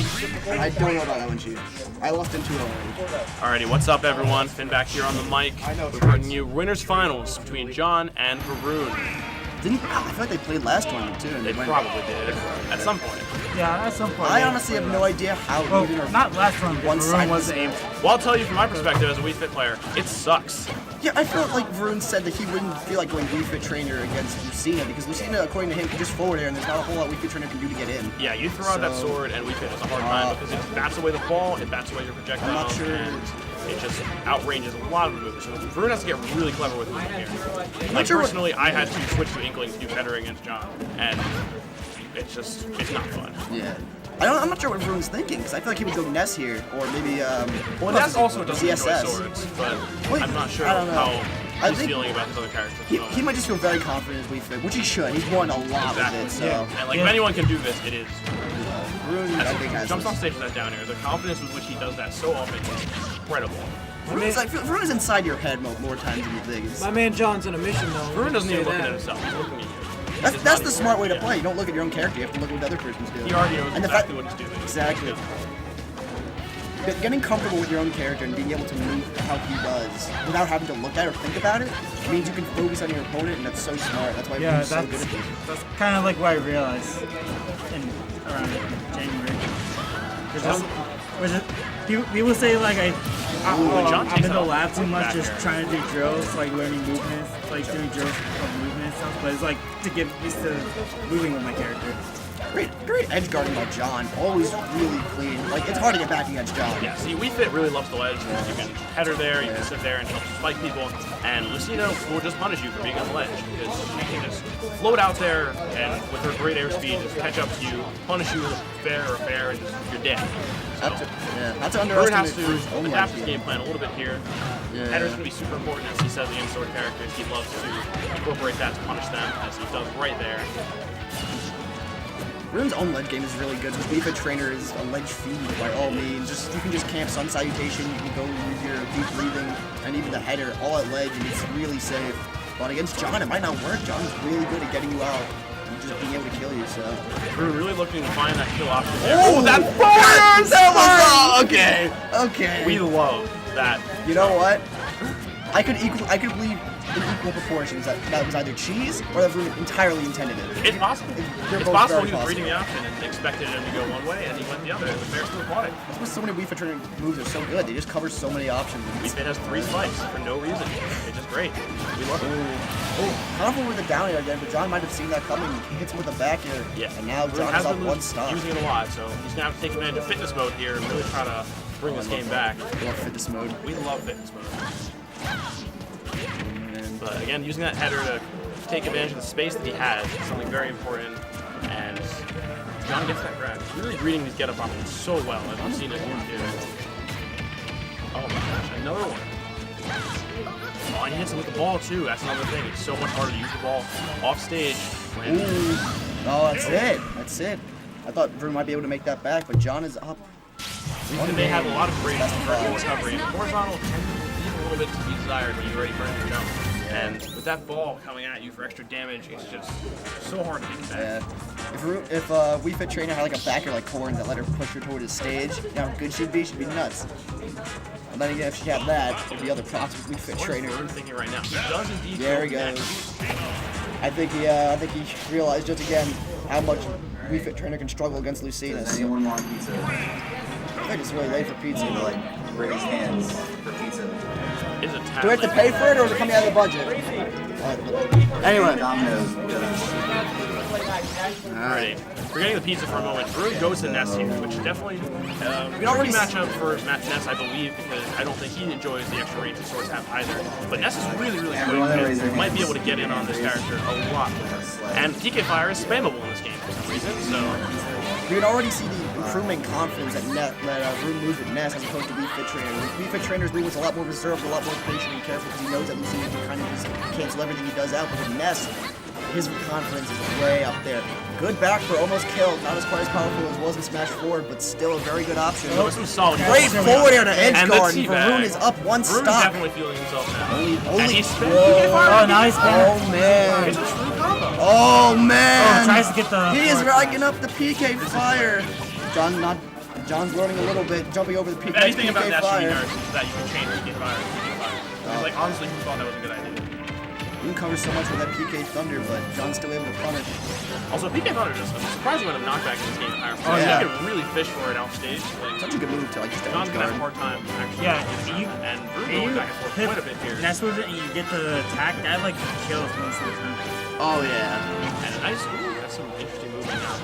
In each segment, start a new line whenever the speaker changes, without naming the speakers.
I don't know about that one, Chief. I lost into it already.
Alrighty, what's up, everyone? Finn back here on the mic. We're bringing you winners finals between John and Varun.
I feel like they played last tournament too. And
They probably did at some point.
Yeah, at some point.
I honestly have no idea how even or
not last round.
one side
was aimed.
Well, I'll tell you from my perspective as a Wii Fit player, it sucks.
Yeah, I felt like Varun said that he wouldn't feel like going Wii Fit Trainer against Lucina because Lucina, according to him, can just forward air and there's not a whole lot Wii Fit Trainer can do to get in.
Yeah, you throw out that sword and Wii Fit has a hard time because it bats away the ball, it bats away your projectile,
I'm not sure.
and it just outranges a lot of the moves. So Varun has to get really clever with movement here. Like,
sure
personally, I had to switch to Inkling to do better against John, and it's not fun.
Yeah. I'm not sure what Varun's thinking, because I feel like he would go Ness here, or maybe,
Well, Ness also doesn't enjoy
CSS.
swords, but
Wait,
I'm not sure
I don't know.
how he's feeling about his other characters.
He might just feel very confident in his Wii Fit, which he should. He's won a lot
Exactly.
with it, so.
Yeah. And like, if anyone can do this, it is.
Varun, I think, has
Jumps
this.
on stage with that down air. The confidence with which he does that so often is incredible.
Varun is inside your head more times than you think.
My man John's on a mission though.
Varun doesn't even look at himself. He's looking at you.
That's the smart way to play. You don't look at your own character. You have to look at what the other person's doing.
He already knows
And the
exactly
fact-
what he's doing.
Exactly. Getting comfortable with your own character and being able to move how he does without having to look at it or think about it means you can focus on your opponent, and that's so smart. That's why
Yeah,
Varun's so good at this.
that's kind of like what I realized around January. People say like
when John
I'm
takes
in the
off,
lab too much,
back
just
air.
trying to do drills, like learning movements, like doing drills of movement and stuff. But it's like to get used to moving with my character.
Great edge guarding by John. Always really clean. Like, it's hard to get back against John.
Yeah, see, Wii Fit really loves the ledge. You can header there, you can sit there and help spike people, and Lucina will just punish you for being on the ledge, because she can just float out there, and with her great airspeed, just catch up to you, punish you with a fair or fair, and just, you're dead. So,
Not to
Varun
underestimate
has
Varun's
to
own
adapt
ledge
his game plan a little bit here.
Yeah.
Header's going to be super important, as he says against sword characters. He loves to incorporate that to punish them, as he does right there.
Varun's own ledge game is really good. His Wii Fit Trainer is a ledge feed by all means. You can just camp Sun Salutation, you can go with your deep breathing, and even the header, all at ledge, and it's really safe. But against John, it might not work. John's really good at getting you out and just being able to kill you, so.
We're really looking to find that kill option there.
Oh,
that
fires! That was okay.
We love that.
You know what? I could believe in equal proportions that was either cheese or that Varun entirely intended it.
It's possible.
They're
It's
both
possible
very
he was
possible.
reading the option and expected him to go one way, and he went the other. The fair still caught it.
That's why so many Wii Fit Trainer moves are so good. They just cover so many options.
Wii Fit has 3 spikes for no reason. It's just great. We love it.
Oh, powerful with the down air again, but John might have seen that coming. He hits him with the back air.
Yeah.
And now
Varun
John
has
is up
been
one stop.
using it a lot, so he's going to have to take advantage of fitness mode here and really try to bring this game back.
I love fitness mode.
We love fitness mode. But again, using that header to take advantage of the space that he has is something very important. And John gets that grab. He's really reading these get-up options so well, as we've seen it do. Oh my gosh, another one. Oh, and he hits him with the ball too. That's another thing. It's so much harder to use the ball off stage. When
Oh, that's it. That's it. I thought Varun might be able to make that back, but John is up.
and they have a lot of great vertical recovery. And horizontal tends to leave a little bit to be desired when you're ready for a jump. And with that ball coming at you for extra damage, it's just so hard to get back.
Yeah. If Wii Fit Trainer had like a backer like Corn that let her push her toward his stage, you know how good she'd be? She'd be nuts. And then again, if she had that, there'd be other props with Wii Fit
What is
Trainer.
Varun thinking right now? He does indeed.
There he
go
goes.
next.
I think he realized just again how much Wii Fit Trainer can struggle against Lucina.
Does anyone want pizza?
I think it's really late for pizza.
To like raise hands for pizza.
Is a
Do we have to pay for it, or is it coming out of the budget? Anyway.
Domino's.
Alrighty. Forgetting the pizza for a moment, Varun goes to Ness here, which is definitely a tricky matchup for Ness, I believe, because I don't think he enjoys the extra range the swords have either. But Ness is really, really
Everyone
good
raise their
and might be
hands.
able to get in on this character a lot more. And PK Fire is spammable in this game for some reason, so
You can already see the improvement confidence that Varun moves with Ness as opposed to Wii Fit Trainer. Wii Fit Trainer's Wii was a lot more reserved, a lot more patient and careful because he knows that Lucina can kind of just cancel everything he does out. But with Ness, his confidence is way up there. Good back for almost killed. Not as quite as powerful as was in Smash Forward, but still a very good option.
that was some solid.
Great forward air to edge
And
guard.
the
And
teabag.
Varun is up one
Varun's
stop.
definitely feeling himself now.
Only-
and he's spinning
Whoa.
PK Fire.
Oh, now he's spinning.
Oh man.
It's a true combo.
Oh man.
Oh, tries to get the.
He is racking up the PK Fire. John not John's learning a little bit, jumping over the
If anything about
PK
Ness should be
Fire.
nerfed is that you can change PK Fire to PK Fire. Because, like, honestly, who thought that was a good idea?
You can cover so much with that PK Thunder, but John's still able to punish.
Also, PK Thunder is a surprising amount of knockback in this game.
Oh, yeah.
You can really fish for it outstage. Like,
Such a good move to like just
John's
edge
gonna have a
guard.
hard time actually.
Yeah,
getting
you-
out. And Varun going back and forth
hit
quite a bit here.
Ness with it and you get the attack, that like kills most of the time.
Oh yeah.
And a nice, that's some interesting movement now.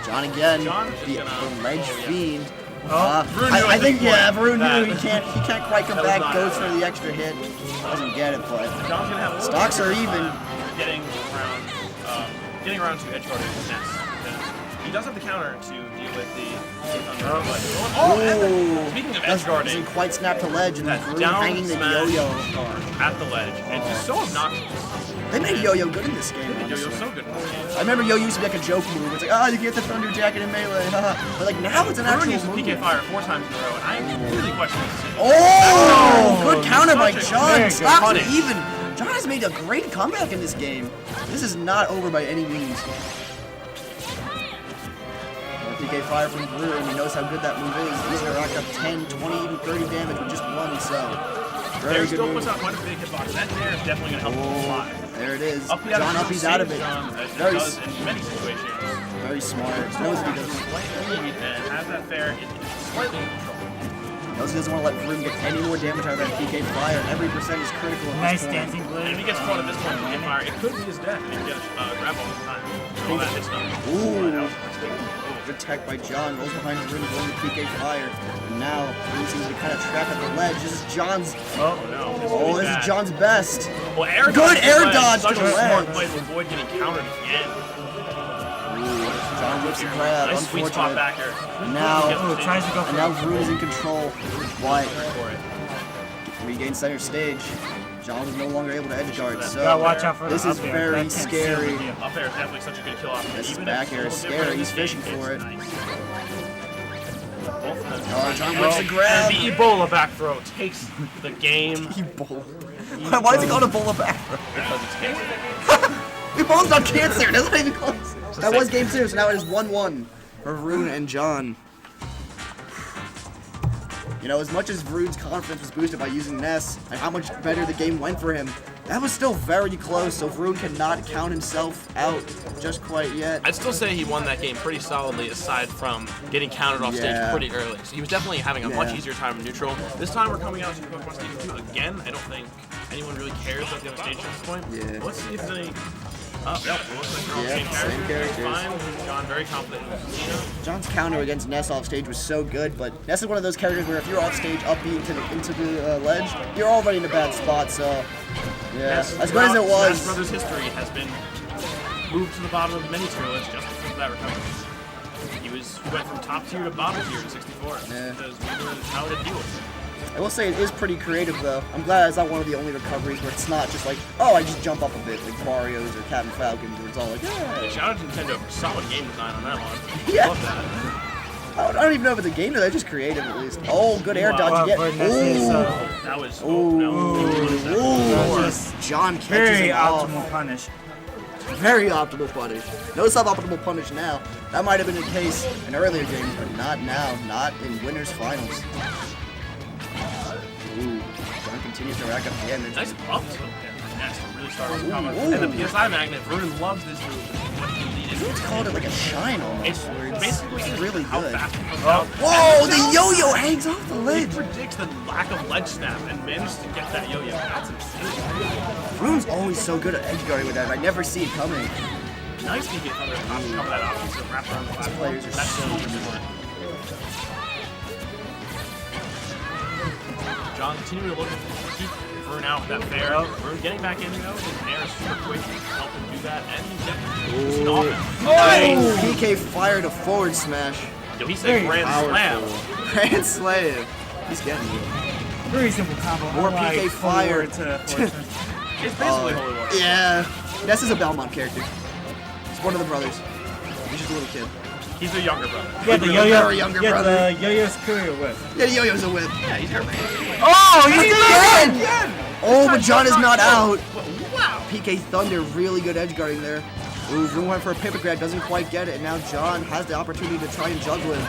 John again,
John is
the
gonna-
ledge
oh, yeah.
fiend.
Varun knew
I
at
think
this
yeah,
point
Varun
that-
knew he can't quite come
that was
back.
not
Goes for
happening.
the extra hit, doesn't get it, but
John's gonna have a little
stocks
bit
are
of
even.
time getting around to edge guarding Ness. He does have the counter to deal with the Thunder.
Ooh,
Speaking of edge guarding,
doesn't quite snap to ledge, and
that
Varun
down
hanging the
smash
yo-yo.
guard at the ledge. And it's just so obnoxious.
They made yo-yo good in this game.
Yo-yo's
honestly.
so good in this game.
I remember yo used to be like a joke move. It's like, oh, you can get the Thunder Jacket in melee, haha. But like now it's an
Varun
actual
uses
move.
PK Fire 4 times in a row, and I really question this decision.
Oh, good counter by
Such a
John.
very good
Stocks are
punish.
even. John has made a great comeback in this game. This is not over by any means. PK Fire from Varun. He knows how good that move is. He's gonna rack up 10, 20, even 30 damage with just one, so very
There
good
still
move.
puts out quite a big hitbox. That there is definitely going to help him a lot.
There it is.
Up,
John Uppy's out of it.
John, as he
Very,
does in many situations.
very smart. Knows what he does.
Slight lead and has that fair. It's slightly in control.
Knows he doesn't want to let Varun get any more damage out of that PK Fire. Every percent is critical at
Nice
this point.
dancing
And
blade.
if he gets caught at this point in fire, it could be his death. He can get a grab all the time. All that hits done.
Ooh.
That was pretty good.
Good tech by John. Rolls behind Varun, going to PK Fire. And now Varun seems to be kind of trapped at the ledge. This is John's.
Oh no.
Oh, this is John's best.
Well, air
Good
dodge
air
to the ledge.
dodge
Such
to
a
the
smart
ledge.
play to avoid getting countered again.
John whips the grab.
Nice sweet spot
Unfortunate.
back here.
Now,
Oh, tries to go
and
for
now
it.
Varun is in control. But
For it.
regains center stage. John is no longer able to edge guard. So
Gotta watch out for
this
the
is
up air.
very
That can seal the
scary.
deal.
Up there is definitely such a good kill option.
This
Even
back
if
air
it's
is
a little bit
scary.
different
He's
in this
fishing
game,
for
it's
it.
nice. Both of them.
Oh, John whips the
And
grab.
the Ebola back throw takes the game
Ebola. Why is it called a Ebola back?
because it's cancer.
Ebola's not cancer. That's not even close. That was game 2, so now it is 1-1 for Varun and John. You know, as much as Varun's confidence was boosted by using Ness, and how much better the game went for him, that was still very close, so Varun cannot count himself out just quite yet.
I'd still say he won that game pretty solidly, aside from getting countered off
Yeah.
stage pretty early. So he was definitely having a much
Yeah.
easier time in neutral. This time we're coming out to Pokemon Stadium 2 again. I don't think anyone really cares about the other stage at this point.
Yeah.
Let's see if there's any. Oh, yep, it looks like they're all
Yeah,
same characters.
same characters.
Fine. John very confident in Lucina.
John's counter against Ness off stage was so good, but Ness is one of those characters where if you're off stage upbeat into the ledge, you're already in a bad spot, so yeah.
Ness,
As good as it
Smash
was,
Brothers history has been moved to the bottom of many tier lists just because of that recovery. He went from top tier to bottom tier in 64
Yeah.
because we learned how to deal with it.
I will say it is pretty creative though. I'm glad it's not one of the only recoveries where it's not just like, oh, I just jump up a bit, like Mario's or Captain Falcon's, where it's all like,
Yeah,
yeah.
shout out to Nintendo for solid game design on that one.
Yeah.
Love that.
I don't even know if it's a game, they're just creative at least. Oh, good air dodge
Well,
again.
for Ness's,
Ooh.
That was
Ooh.
no.
Ooh.
Just
John catches
very
him off.
optimal punish.
Very optimal punish. No suboptimal punish now. That might have been the case in earlier games, but not now. Not in winners finals. Ooh. John continues to rack up again.
Nice up tilt there from Ness to really start with combo.
Ooh.
And the PSI magnet, Varun loves this move. What he needed.
It's called it like a shine almost.
It's
where
basically
it's
just
really
how
good.
fast it comes out.
Whoa, the yo-yo hangs off the
He
ledge.
predicts the lack of ledge snap and managed to get that yo-yo. That's insane.
Rune's always so good at edge guarding with that. I never see it coming.
Nice PK Thunder on top of that option to wrap around the platform.
players are
That's
so
super
good.
smart. John continuing to look to keep Varun out with that fair. Varun getting back in though. His air is super quick to help him do that. And he's getting Lucina off it.
Oh, PK fired a forward smash.
Yo, he said grand slam.
Grand slam. He's getting it.
Very simple combo.
More
unlike
PK fire.
forward to forward smash.
It's basically Holy War.
Yeah. Ness is a Belmont character. He's one of the brothers. He's just a little kid.
He's a younger brother.
Yeah, the
Really
yo-yo.
very younger
Yeah,
brother.
the yo-yo's career whip.
Yeah, the yo-yo's a whip.
Yeah, he's your man.
Oh, he's again! Oh, but John is not out.
Wow.
PK Thunder, really good edge guarding there. Ooh, Varun went for a pivot grab, doesn't quite get it, and now John has the opportunity to try and juggle him.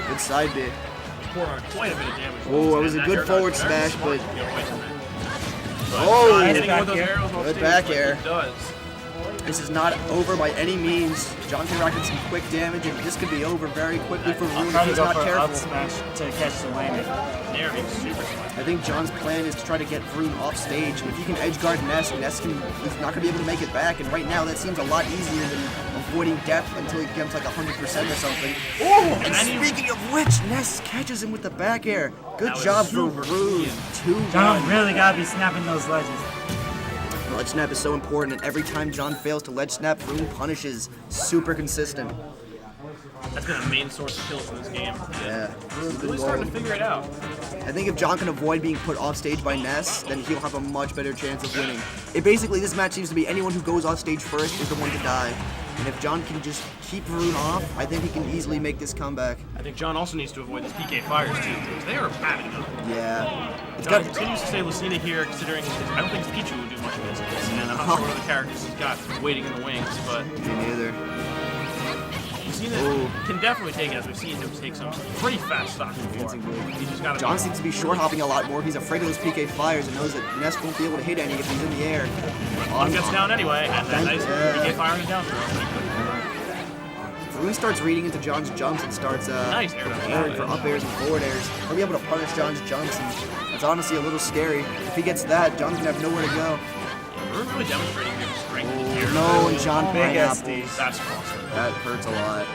Good side B.
Poured on quite a bit of damage.
Oh, that was a
And
good
air
forward
dodge, very
smash,
smart
but-
to get away from it.
Oh,
hitting
back
with those
air.
arrows off
Good
stage
back
like
air.
it does.
This is not over by any means. John can rack in some quick damage, and this could be over very quickly for Varun if
Trying to
he's
go
not
for an up
careful.
smash to catch the landing.
They're being super smart.
I think John's plan is to try to get Varun off stage. If he can edge guard Ness, Ness is not going to be able to make it back. And right now, that seems a lot easier than avoiding death until he gets like 100% or something. Oh, and speaking of which, Ness catches him with the back air. Good
That was
job,
super
Varun.
clean.
2-1.
John really gotta be snapping those ledges.
Ledge snap is so important, and every time John fails to ledge snap, Varun punishes. Super consistent.
That's been a main source of kills in this game.
Yeah.
Really starting to figure it out.
I think if John can avoid being put off stage by Ness, then he'll have a much better chance of winning. Basically, this match seems to be anyone who goes off stage first is the one to die. And if John can just keep Varun off, I think he can easily make this comeback.
I think John also needs to avoid these PK fires too, because they are bad enough.
Yeah. It's
John
got.
continues to say Lucina here, considering I don't think Pichu would do much against this, and I'm not sure what other characters he's got waiting in the wings, but
Me neither.
Lucina
Ooh.
can definitely take it, as we've seen him take some pretty fast stock before. He's just got to.
John seems to be short hopping a lot more. He's afraid of those PK fires and knows that Ness won't be able to hit any if he's in the air.
One gets down anyway, and that nice PK fire on the down throw.
Varun starts reading into John's jumps and starts
Nice air dodge.
airing for up airs and forward airs. He'll be able to punish John's jumps, and it's honestly a little scary. If he gets that, John's gonna have nowhere to go.
We're really demonstrating his strength in here.
No, and John
Big
pineapple.
SD.
That's awesome.
That hurts a lot.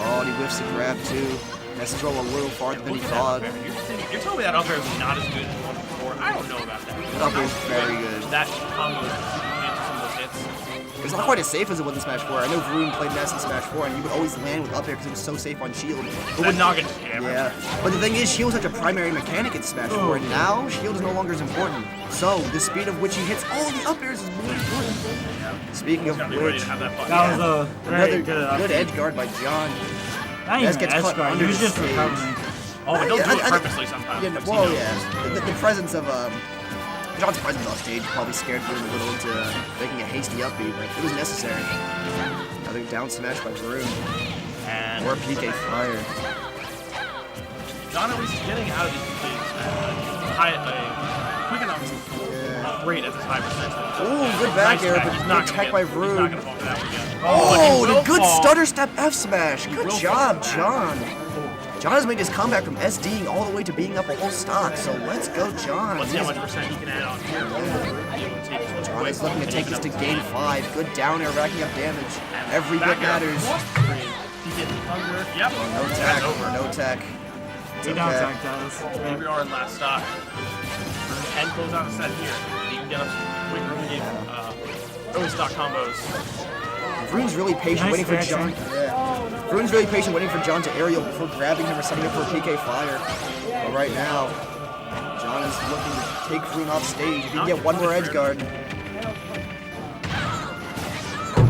Oh, and he whiffs the grab too. Ness is roll a little farther than he
Look at
thought.
that up air. You're telling me that up air is not as good as the one before? I don't know about that.
Up air's very good.
That combo is answer some of those hits.
It's not quite as safe as it was in Smash 4. I know Varun played Ness in Smash 4, and he would always land with up air because it was so safe on shield.
It would not get to camera.
Yeah, but the thing is, shield is such a primary mechanic in Smash 4, and now shield is no longer as important. So the speed of which he hits all the up airs is more important. Speaking of
Gotta be ready
which,
to have that button.
That was a very
another
good up.
good edge guard by John.
Not
Ness
even
gets
edge
cut
guard,
under
he was
the
just
stage.
recovering.
Oh, but don't
Yeah,
do it
I-
purposely sometimes.
Yeah,
I've
well,
seen
yeah. The presence of John's presence off stage probably scared Varun a little into making a hasty up B, but it was necessary. Another down smash by Varun.
And
Or PK fire.
John at least is getting out of these things at a quick enough rate at this high percentage.
Ooh, good back air, but
He's
good
not
tech
gonna
by
get, he's not
Varun.
gonna fall for that one again.
Oh,
But he
the
will
good
fall.
stutter step F smash. Good
will
job,
fall.
John. John has made his comeback from SDing all the way to being up a whole stock, so let's go, John.
Let's see how much percent he can add on here. Be able to take this one
John
quick
is looking to
and
take
even
this to
up
game 5. Good down air, racking up damage.
And
Every bit
back air
matters.
plus 3. He gets under. Yep.
No
That's
tech,
over.
no tech. It's
He down
okay.
tech does.
Here we are in last stock. And close out a set here. He can get us quick early game, early stock combos.
Varun's really patient,
Nice
waiting for
back
John.
air.
Yeah. Varun's really patient, waiting for John to aerial before grabbing him or setting up for a PK fire. But right now, John is looking to take Varun off stage. If he can get one more edge guard.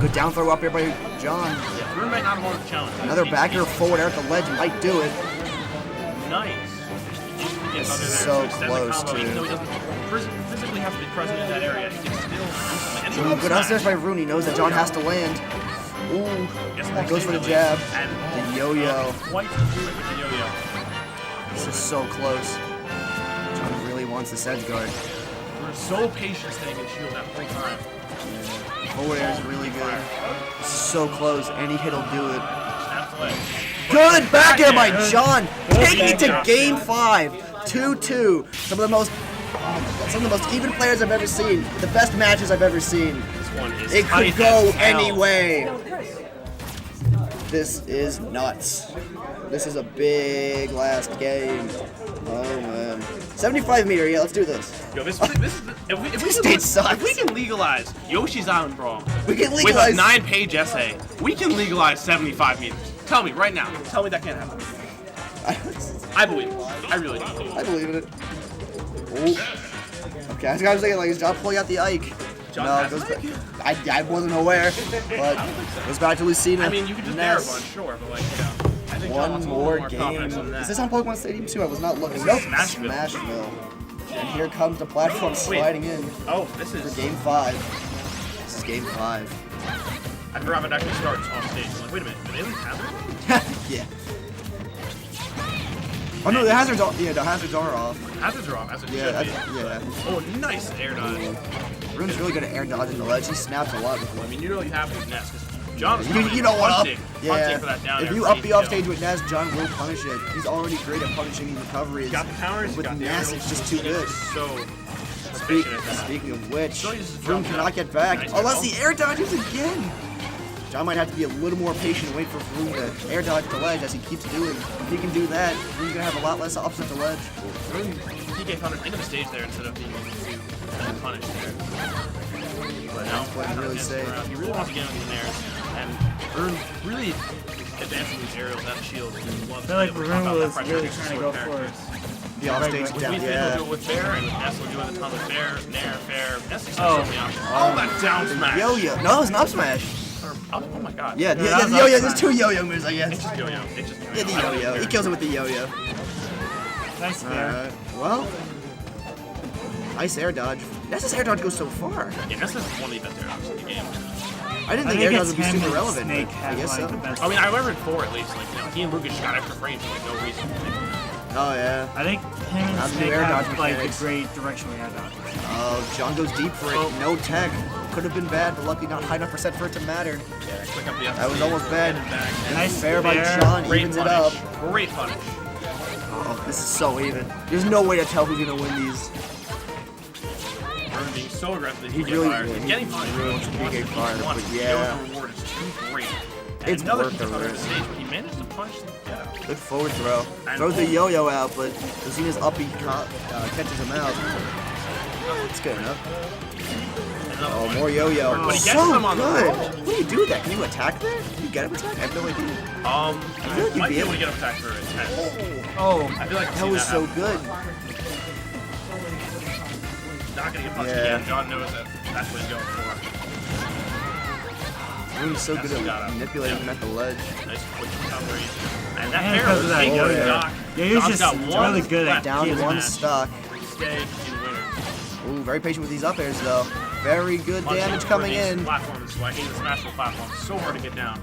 Good down throw up here by John.
Varun might not have won the challenge.
Another back air forward air at the ledge might do it.
Nice. He gets under there
So
to extend the
close,
combo,
too.
even though he doesn't physically have to be present in that area. He can still do something. And he
Ooh,
will
good
smash.
upstairs by Varun. He knows that John has to land. Ooh, that goes for the jab. The yo-yo.
Quite good with the yo-yo.
This is so close. John really wants this edge guard.
We're so patient staying in shield that whole time.
Forward air is really good. This is so close. Any hit will do it.
Snaps away.
Good back air by
Good.
John, taking it to
job.
game 5, 2-2. Some of the most even players I've ever seen. The best matches I've ever seen.
This one is
It
tight
could go
as hell.
any way. This is nuts. This is a big last game. Oh man. 75 meter. Yeah, let's do this.
Yo, this is if we
This
can,
state sucks.
if we can legalize Yoshi's Island Brawl
We can
with
legalize.
a 9-page essay, we can legalize 75 meters. Tell me right now. Tell me that can't happen. I believe it. I really do.
I believe in it. Oh. Okay, I was thinking like is John pulling out the Ike.
John
No, it
has
goes
an
back. I wasn't aware, but goes back to Lucina.
I mean, you could just air a
Ness.
bunch, sure, but like, you know, I think John
One
wants a little
more
more
game.
confidence than that.
Is this on Pokemon Stadium 2? I was not looking. Nope.
Smashville.
Smashville. And here comes the platform sliding in
Oh, this
for
is.
game 5. This is game 5.
I forgot it actually starts off stage. I'm like, wait a minute, did they even have it?
Yeah. Oh no, the hazards are, yeah, the hazards are off.
Hazards are off, as it
Yeah,
should be.
yeah.
Oh, nice air dodge.
Rune's really good at air dodging the ledge. He snaps a lot with
I
one.
mean, you know you have to with Ness, because John is
You know what up?
punting for
Yeah.
that down
If
air
you
for
up
easy
the off
kill.
stage with Ness, John will punish it. He's already great at punishing recoveries.
He's got the counters, he's
With
got the
Ness,
aerials.
it's just too
Lucina
good.
is so efficient at that.
Speaking of which,
So he's just
Varun
jumping
cannot
up.
get back.
Nice
Unless
kill.
he air dodges again. John might have to be a little more patient and wait for Varun to air dodge the ledge as he keeps doing. If he can do that, Varun's gonna have a lot less ups at the ledge.
PK punished into the stage there instead of being able to be punished there. But now,
What I'm really saying.
he really wants to get on these airs, and Varun really advancing these aerials out of shield.
I feel like Varun was really trying to go for
The off stage
Right,
down,
We think we'll
yeah.
do it with Fair, and Ness will do it a ton with Fair, Nair, Fair. Ness is
Oh.
so many options. Oh, that down smash.
Yo-yo. No, it was an up smash.
Or up, oh my god.
Yeah,
that
the
was
yo-yo.
up
There's
smash.
two yo-yo moves, I
It's
guess.
just yo-yo. It's just yo-yo.
Yeah, the
I don't
yo-yo.
care.
He kills it with the yo-yo.
nice fair.
Well, nice air dodge. Ness's air dodge goes so far.
Yeah, Ness is one of the best air dodges in the game.
I didn't
I
think air
think
dodge
it's
would be
him
super
and
relevant.
Snake
But I
have
guess
like
so.
the best.
I mean, I remember 4 at least. Like, you know, he and Lucas just got extra frames for like no reason.
Oh yeah.
I think him and
I'll do
Snake
air dodge
have like the
mechanics.
great directional air dodge.
Oh, John goes deep for it. No tech. Could have been bad, but luckily not high enough percent for it to matter.
Yeah, click up the
That was almost bad.
Nice
Fair by
fair.
John
Great
evens it up.
punish. Great punish.
Oh, this is so even. There's no way to tell who's gonna win these.
Varun being so aggressive that he
really
fires.
did.
He's getting punished.
Really wants to PK fire, but yeah.
The reward is too great. And
It's
another
worth
PK
the
fire on the
risk.
stage, but he managed to punish the get out.
Good forward throw.
And
Throws the
oh.
yo-yo out, but Lucina's uppy catches him out. It's good enough.
Another
Oh,
one.
more yo-yo.
But he gets
So
them on the
good.
roll.
What do you do with that? Can you attack there? Can you get him attack? I have no idea.
I
feel like you'd
might
be
be able
able-
to get him back for a 10.
Oh,
I feel like I've
That
seen
was so
happen.
good.
Not gonna get punched
Yeah.
again. John knows that that's what he's going for.
Rune's so good
That's got
at
him.
manipulating him at the ledge.
Nice quick recovery. And that
And
fair
because
was
of that
taking
yo-yo.
the knock.
Yo-yo's
John's
just
got one
really good at
left
Down
in the
one
match.
stock.
Stay in winner.
Ooh, very patient with these up airs though. Very good
Punching
damage
for
coming
these
in.
Platforms, so I hate the smashable platform. So hard to get down.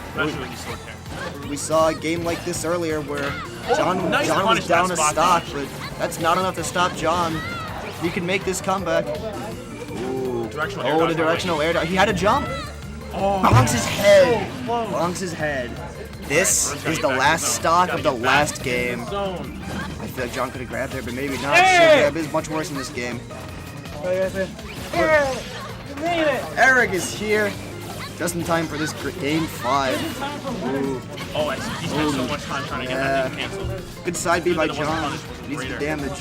Especially with these sword hair.
We saw a game like this earlier where John,
nice
John was
punish
down
that
a
spot
stock,
dodge.
but that's not enough to stop John. He can make this comeback. Ooh.
Directional air
Oh,
dodge
the
by
directional air dodge. He had a jump.
Oh,
Bonks his head. Bonks his head. This
Alright, Varun's
is
gotta
the
get back
last
in zone.
stock
Gotta
of the
get back
last
in
game.
zone.
I feel like John could have grabbed there, but maybe not. Shield grab is much worse in this game. Eric is here. Just in time for this game 5. Ooh.
Oh, and he spent so much time trying to get that thing canceled.
Good side B by
Good that it wasn't
John.
punished, wasn't
Needs the
greater.
damage.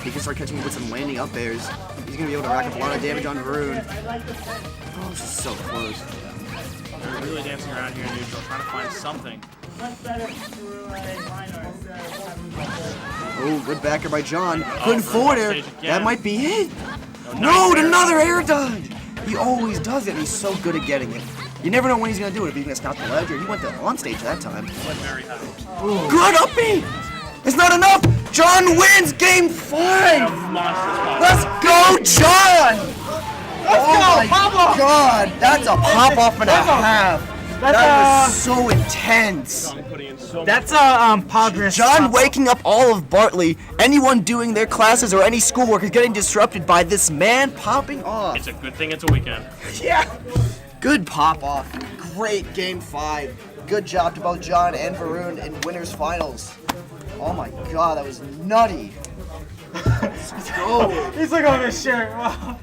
He can start catching with some landing up airs. He's gonna be able to rack up a lot of damage on Varun. Oh, this is so close.
They're really dancing around here in neutral, trying to find something.
Oh, good backer by John.
Oh,
Good
Varun
forward
off
air.
stage again.
That might be it.
nice
No,
air.
another air dodge. He always does it, and he's so good at getting it. You never know when he's gonna do it. If he's gonna stop the ledge, or he went to on stage that time.
Went very high.
Good up B. It's not enough. John wins game 5.
Monstrous pop.
Let's go, John! Oh my God, that's a pop off and a half. That was so intense.
John putting in so
that's a Padres.
John waking up all of Bartley. Anyone doing their classes or any schoolwork is getting disrupted by this man popping off.
It's a good thing it's a weekend.
Yeah. Good pop off. Great game 5. Good job to both John and Varun in winners finals. Oh my God, that was nutty. Let's go.
He's like on his shirt. Wow.